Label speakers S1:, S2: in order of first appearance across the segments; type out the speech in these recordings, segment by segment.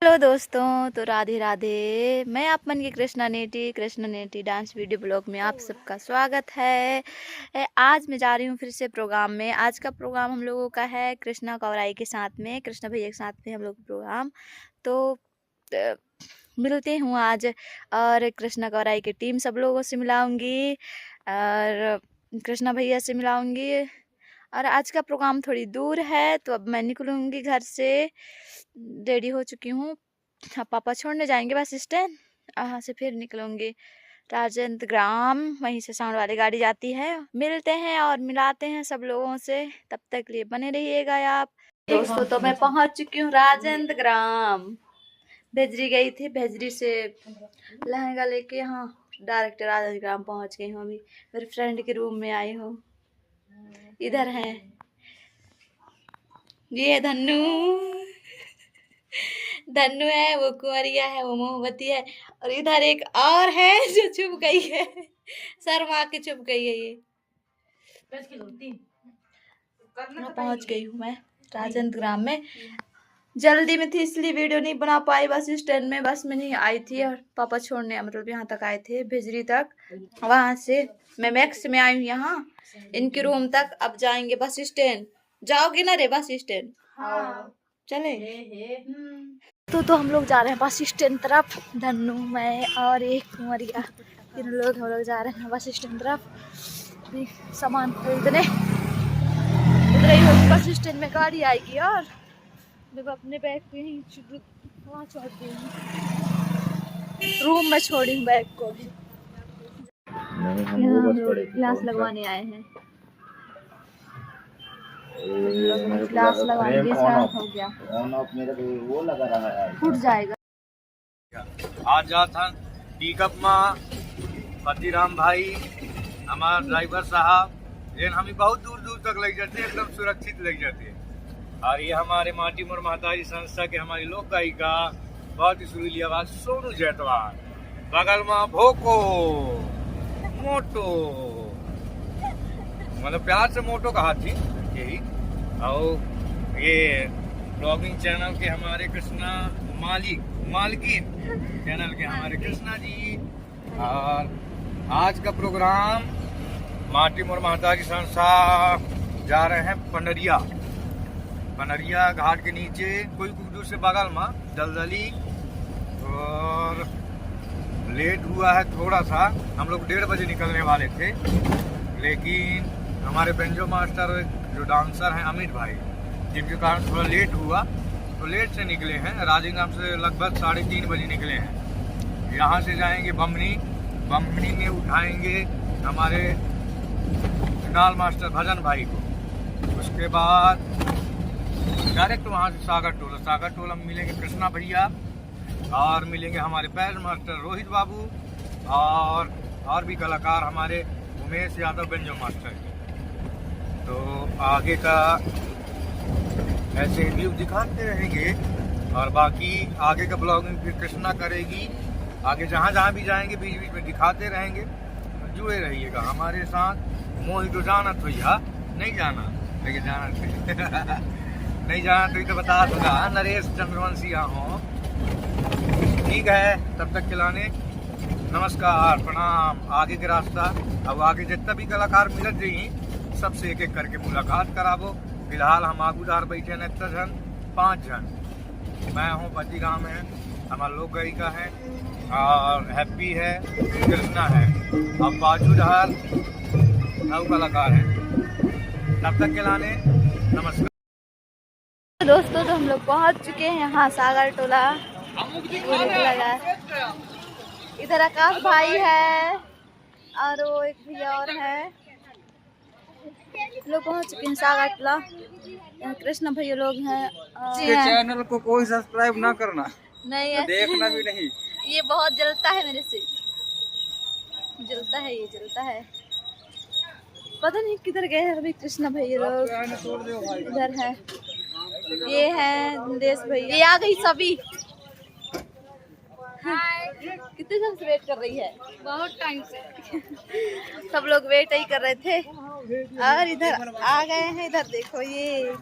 S1: Hello दोस्तों, तो राधे राधे। मैं आप मन की कृष्णा नेटी डांस वीडियो ब्लॉग में आप सबका स्वागत है। आज मैं जा रही हूँ फिर से प्रोग्राम में। आज का प्रोग्राम हम लोगों का है कृष्णा कौराई के साथ में, कृष्णा भैया के साथ में हम लोग प्रोग्राम। तो मिलते हूँ आज, और कृष्णा कौराई की टीम सब लोगों से मिलाऊंगी और कृष्णा भैया से मिलाऊंगी। और आज का प्रोग्राम थोड़ी दूर है, तो अब मैं निकलूंगी घर से। रेडी हो चुकी हूँ, पापा छोड़ने जाएंगे बस स्टैंड, वहाँ से फिर निकलूंगी राजेंद्र ग्राम। वहीं से साउंड वाली गाड़ी जाती है। मिलते हैं और मिलाते हैं सब लोगों से, तब तक लिए बने रहिएगा आप दोस्तों। तो मैं पहुंच चुकी हूँ राजेंद्र ग्राम। भेजरी गई थी, भेजरी से लहंगा लेके यहाँ डायरेक्ट राजेंद्र ग्राम पहुंच गई हूँ। अभी मेरे फ्रेंड के रूम में आई हूँ। इधर है ये धन्नू धन्नू है, वो कुंवरिया है, वो मोहब्बती है, और इधर एक और है जो छुप गई है, शर्मा के छुप गई है। ये पहुंच गई हूँ मैं राजेंद्र ग्राम में। जल्दी में थी इसलिए वीडियो नहीं बना पाई। बस स्टैंड में बस में नहीं आई थी, और पापा छोड़ने मतलब यहाँ तक आए थे, भेजरी तक। वहां से मैं मैक्स में आई हूँ यहाँ इनके रूम तक। अब जाएंगे बस स्टैंड। जाओगे ना रे बस स्टैंड? हाँ चले। तो हम लोग जा रहे हैं बस स्टैंड तरफ। धन्नू, मैं और एक कुंवरिया, तीनों लोग हम लोग जा रहे हैं बस स्टैंड तरफ सामान खरीदने। उधर ही होगी बस स्टैंड में गाड़ी आएगी, और जब अपने बैग को यहीं वहाँ छोड़ दी, रूम में छोड़ी हूँ बैग को भी। यहाँ हम लोग क्लास लगवाने आए हैं। क्लास लगवाने हो गया, वो लगा रहा है, फूट जाएगा।
S2: आज जा था पिकअप में पतिराम भाई, हमारा ड्राइवर साहब, लेकिन हमें बहुत दूर दूर तक ले जाते, एकदम सुरक्षित ले जाते। और ये हमारे माटी मोर माताजी संस्था के हमारी लोक गायिका, बहुत ही सुरीली आवाज सोनू जैतवाल, बगल में भोको मोटो, मतलब प्यार से मोटो कहा थी यही। और ये ब्लॉगिंग चैनल के हमारे कृष्णा मालकिन चैनल के हमारे कृष्णा जी। और आज का प्रोग्राम माटी मोर माताजी संस्था जा रहे हैं पनरिया घाट के नीचे, कोई दूर से बगल में दलदली। और लेट हुआ है थोड़ा सा, हम लोग 1:30 बजे निकलने वाले थे, लेकिन हमारे बेंजो मास्टर जो डांसर हैं अमित भाई, जिनके कारण थोड़ा लेट हुआ, तो लेट से निकले हैं। राजेंद्र से लगभग 3:30 बजे निकले हैं। यहाँ से जाएंगे बमनी में उठाएंगे हमारे नाल मास्टर भजन भाई को। उसके बाद डायरेक्ट वहाँ से सागर टोला मिलेंगे कृष्णा भैया, और मिलेंगे हमारे पैर मास्टर रोहित बाबू, और भी कलाकार हमारे उमेश यादव बेंजो मास्टर। तो आगे का ऐसे व्यू दिखाते रहेंगे, और बाकी आगे का ब्लॉगिंग फिर कृष्णा करेगी। आगे जहाँ भी जाएंगे बीच बीच में दिखाते रहेंगे, जुड़े रहिएगा हमारे साथ। मोहि तो जाना तो नहीं जाना, लेकिन जाना चाहिए नहीं जाना तो बता दूंगा। नरेश चंद्रवंशी हो, ठीक है। तब तक खिलाने नमस्कार प्रणाम। आगे के रास्ता, अब आगे जितना भी कलाकार मिलत रही सबसे एक एक करके मुलाकात कराबो। फिलहाल हम आगूदार बैठे न 5 जन। मैं हूँ पतिगांव में, हमारा लोक गायिका है, और हैप्पी है, कृष्णा है, और बाजूदार नव कलाकार है। तब तक खिलाने नमस्कार
S1: दोस्तों। तो हम लोग पहुंच चुके हैं यहाँ सागर टोला। इधर आकाश भाई है, और वो एक भैया और है। लोग पहुंच चुके हैं सागर टोला। यहाँ कृष्ण भैया लोग हैं।
S2: चैनल को कोई सब्सक्राइब ना करना,
S1: नहीं
S2: देखना भी नहीं।
S1: ये बहुत जलता है मेरे से, जलता है, ये जलता है। पता नहीं किधर गए हैं अभी कृष्ण भैया लोग। इधर है, ये है देश भैया, ये आ गई सभी। कितने समय से वेट कर रही है?
S3: बहुत टाइम से।
S1: सब लोग वेट ही कर रहे थे और इधर आ गए हैं। इधर देखो ये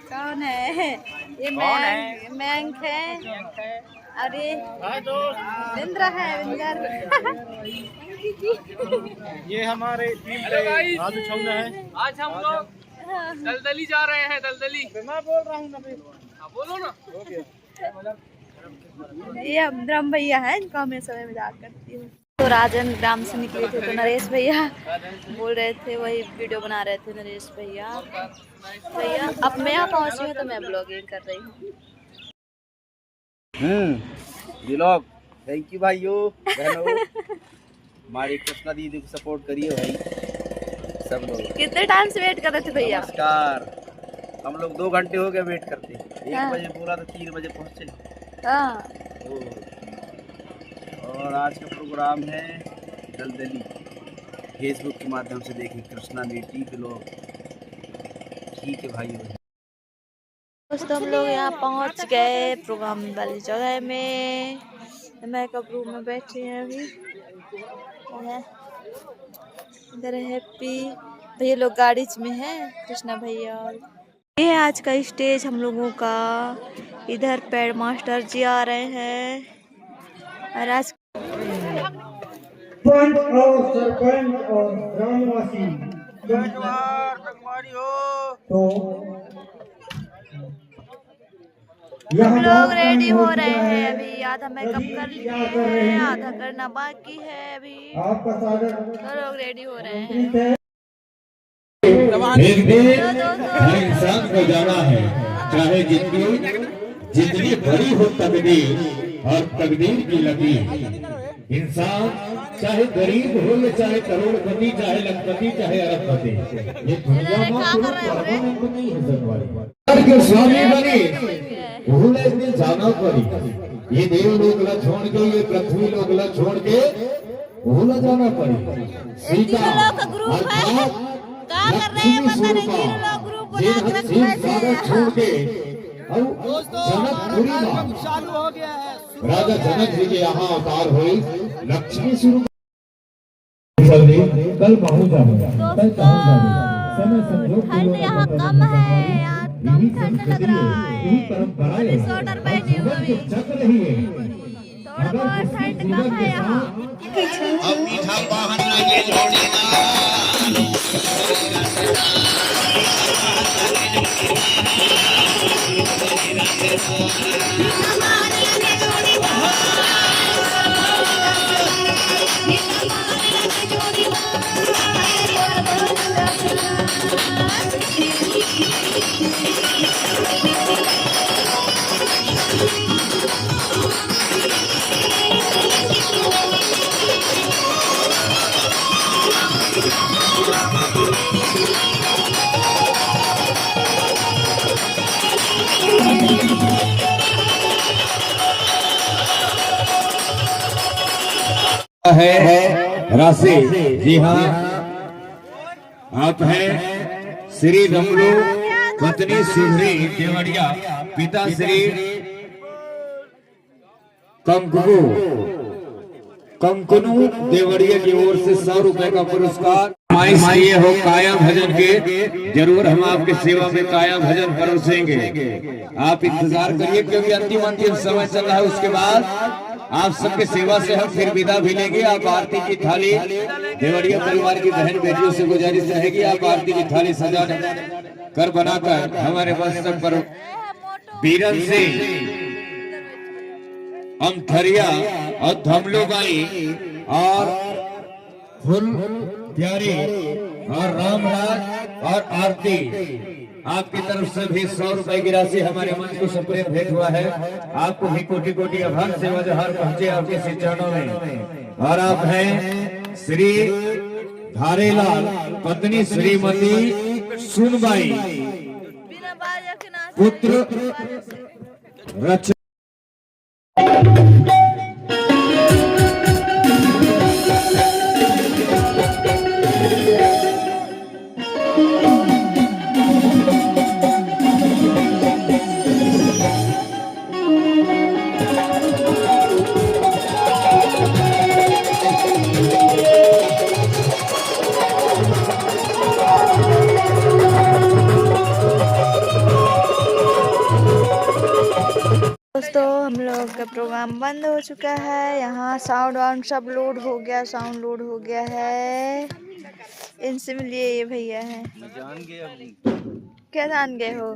S1: कौन है? ये मैंक है और ये विंद्र है। विंदर
S2: ये हमारे टीम के राजू छौना है।
S3: आज हम लोग दलदली जा रहे हैं। दलदली
S2: मैं बोल रहा हूँ ना,
S3: बोलो ना।
S1: ये अमद्रम भैया है, इनको मैं समय मजाक करती हूँ। तो राजन ग्राम से निकले थे तो नरेश भैया बोल रहे थे, वही वीडियो बना रहे थे नरेश भैया। अब मैं यहाँ पहुँची हूँ तो मैं ब्लॉगिंग कर रही हूँ।
S4: व्लॉग थैंक यू भाइयों बहनों, हमारी कृष्णा दीदी को सपोर्ट करिए भाई सब लोग।
S1: कितने टाइम से वेट कर रहे थे भैया?
S4: नमस्कार। हम लोग 2 घंटे हो गए वेट करते। 1
S1: हाँ।
S4: बजे बोला तो 3 बजे पहुँचे।
S1: हाँ।
S4: और आज का प्रोग्राम है दलदली। फेसबुक के माध्यम से देखिए कृष्णा नेटी व्लॉग। ठीक है भाइयों।
S1: दोस्तों हम लोग यहाँ पहुँच गए प्रोग्राम वाली जगह में। मेकअप रूम में बैठे हैं अभी। इधर हैप्पी भैया लोग गाड़ी में हैं, कृष्णा भैया। ये है आज का स्टेज हम लोगों का। इधर पैड मास्टर जी आ रहे हैं और आज
S5: पंच और सरपंच और ग्रामवासी तो
S1: हम लोग रेडी हो रहे हैं। अभी आधा मेकअप कर लिए हैं, आधा करना बाकी है अभी।
S5: आपका स्वागत।
S1: तो लोग रेडी हो रहे हैं।
S6: एक दिन हर इंसान को जाना है, चाहे जितनी बड़ी हो तकदीर और तकदीर की लकीर। इंसान चाहे गरीब हो या चाहे करोड़पति, चाहे लखपति, चाहे अरबपति, ये दुनिया में नहीं है जनवारी। के स्वामी बने भूल एक दिन जाना पड़ी। ये देव लोग ला छोड़ के, ये पृथ्वी लोग ला छोड़ के भूल जाना पड़ी। सीता छोड़ के राजा जनक जी के यहाँ अवतार हुई लक्ष्मी शुरू। कल पहुँच जाऊंगा, कल पहुँच जाऊंगा। समय संजोग
S1: ठंड यहाँ कम है, यहाँ कम ठंड लग रहा है। स्वेटर पहनी हुई अभी।
S6: चक रही है।
S1: थोड़ा बहुत ठंड कम है यहाँ।
S6: अब मीठा वाहन लगे जोड़ेगा। है राशि। जी हाँ, आप हैं श्री रमलू पत्नी सुधरी देवरिया, पिता श्री कंकनु देवरिया की ओर से 100 रुपए का पुरस्कार। ये हो काया भजन के, जरूर हम आपकी सेवा में काया भजन परोसेंगे। आप इंतजार करिए क्योंकि अंतिम समय चल रहा है। उसके बाद आप सबके सेवा से हम फिर विदा भी लेंगे। आप आरती की थाली, देवरिया परिवार की बहन बेटियों से गुजारिश रहेगी, आप आरती की थाली सजा कर बनाकर हमारे वस्त्र पर बीरन सिंह, अमथरिया और धमलोबाई और फुल प्यारी और रामराज और आरती, आपकी तरफ से भी 100 रुपए की राशि हमारे मंच को सप्रेम भेंट हुआ है। आपको भी कोटि कोटि आभार से वजहर पहुंचे आपके श्री चरणों में। और आप हैं श्री धारेलाल पत्नी श्रीमती सुनबाई, पुत्र रच
S1: लोग का प्रोग्राम बंद हो चुका है। यहाँ साउंड वाउंड सब लोड हो गया, साउंड लोड हो गया है। इनसे मिलिए, ये भैया हैं। क्या जान गए हो?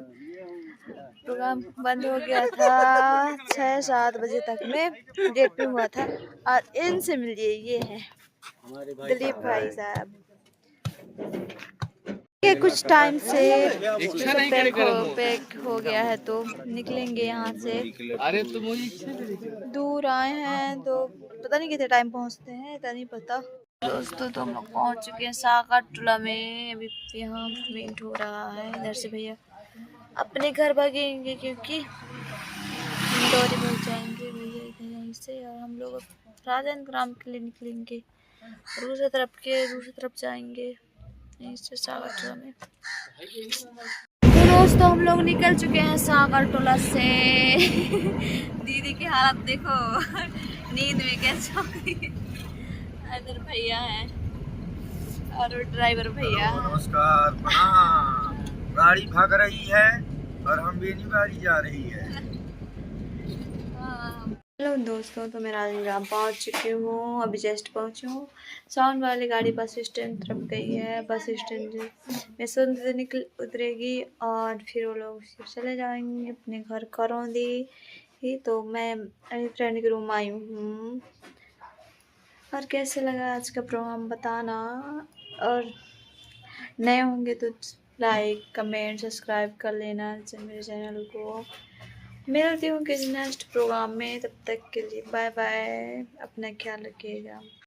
S1: प्रोग्राम बंद हो गया था 6-7 बजे तक में, डेट पे हुआ था। और इनसे मिलिए, ये है दिलीप भाई साहब। ये कुछ टाइम से पैक हो गया है तो निकलेंगे यहाँ से।
S3: अरे तो मुझे
S1: दूर आए हैं तो पता नहीं कितने टाइम पहुँचते हैं, इतना नहीं पता। दोस्तों तो हम लोग पहुँच चुके हैं साकरटोला में। अभी यहाँ वेट हो रहा है। इधर से भैया अपने घर भागेंगे क्योंकि इंदौरी पहुँच जाएंगे भैया इधर यहीं से। और हम लोग राजेंद्र ग्राम के लिए निकलेंगे, दूसरी तरफ जाएंगे यहीं से साकरटोला में। तो दोस्तों हम लोग निकल चुके हैं साकरटोला से। दीदी की हालत देखो, नींद में कैसे हो गई। इधर भैया हैं और ड्राइवर भैया।
S2: नमस्कार। गाड़ी भाग रही है और हम भी नहीं गाड़ी जा रही है।
S1: हेलो दोस्तों, तो मैं राजेंद्र पहुँच चुकी हूँ। अभी जस्ट पहुँची हूँ। साउंड वाली गाड़ी बस स्टैंड तरफ गई है। बस स्टैंड में सुंदर निकल उतरेगी और फिर वो लोग चले जाएंगे अपने घर करौंदी ही। तो मैं अपनी फ्रेंड के रूम आई हूँ। और कैसे लगा आज का प्रोग्राम बताना, और नए होंगे तो लाइक कमेंट सब्सक्राइब कर लेना मेरे चैनल को। मिलती हूँ किसी नेक्स्ट प्रोग्राम में, तब तक के लिए बाय बाय। अपना ख्याल रखिएगा।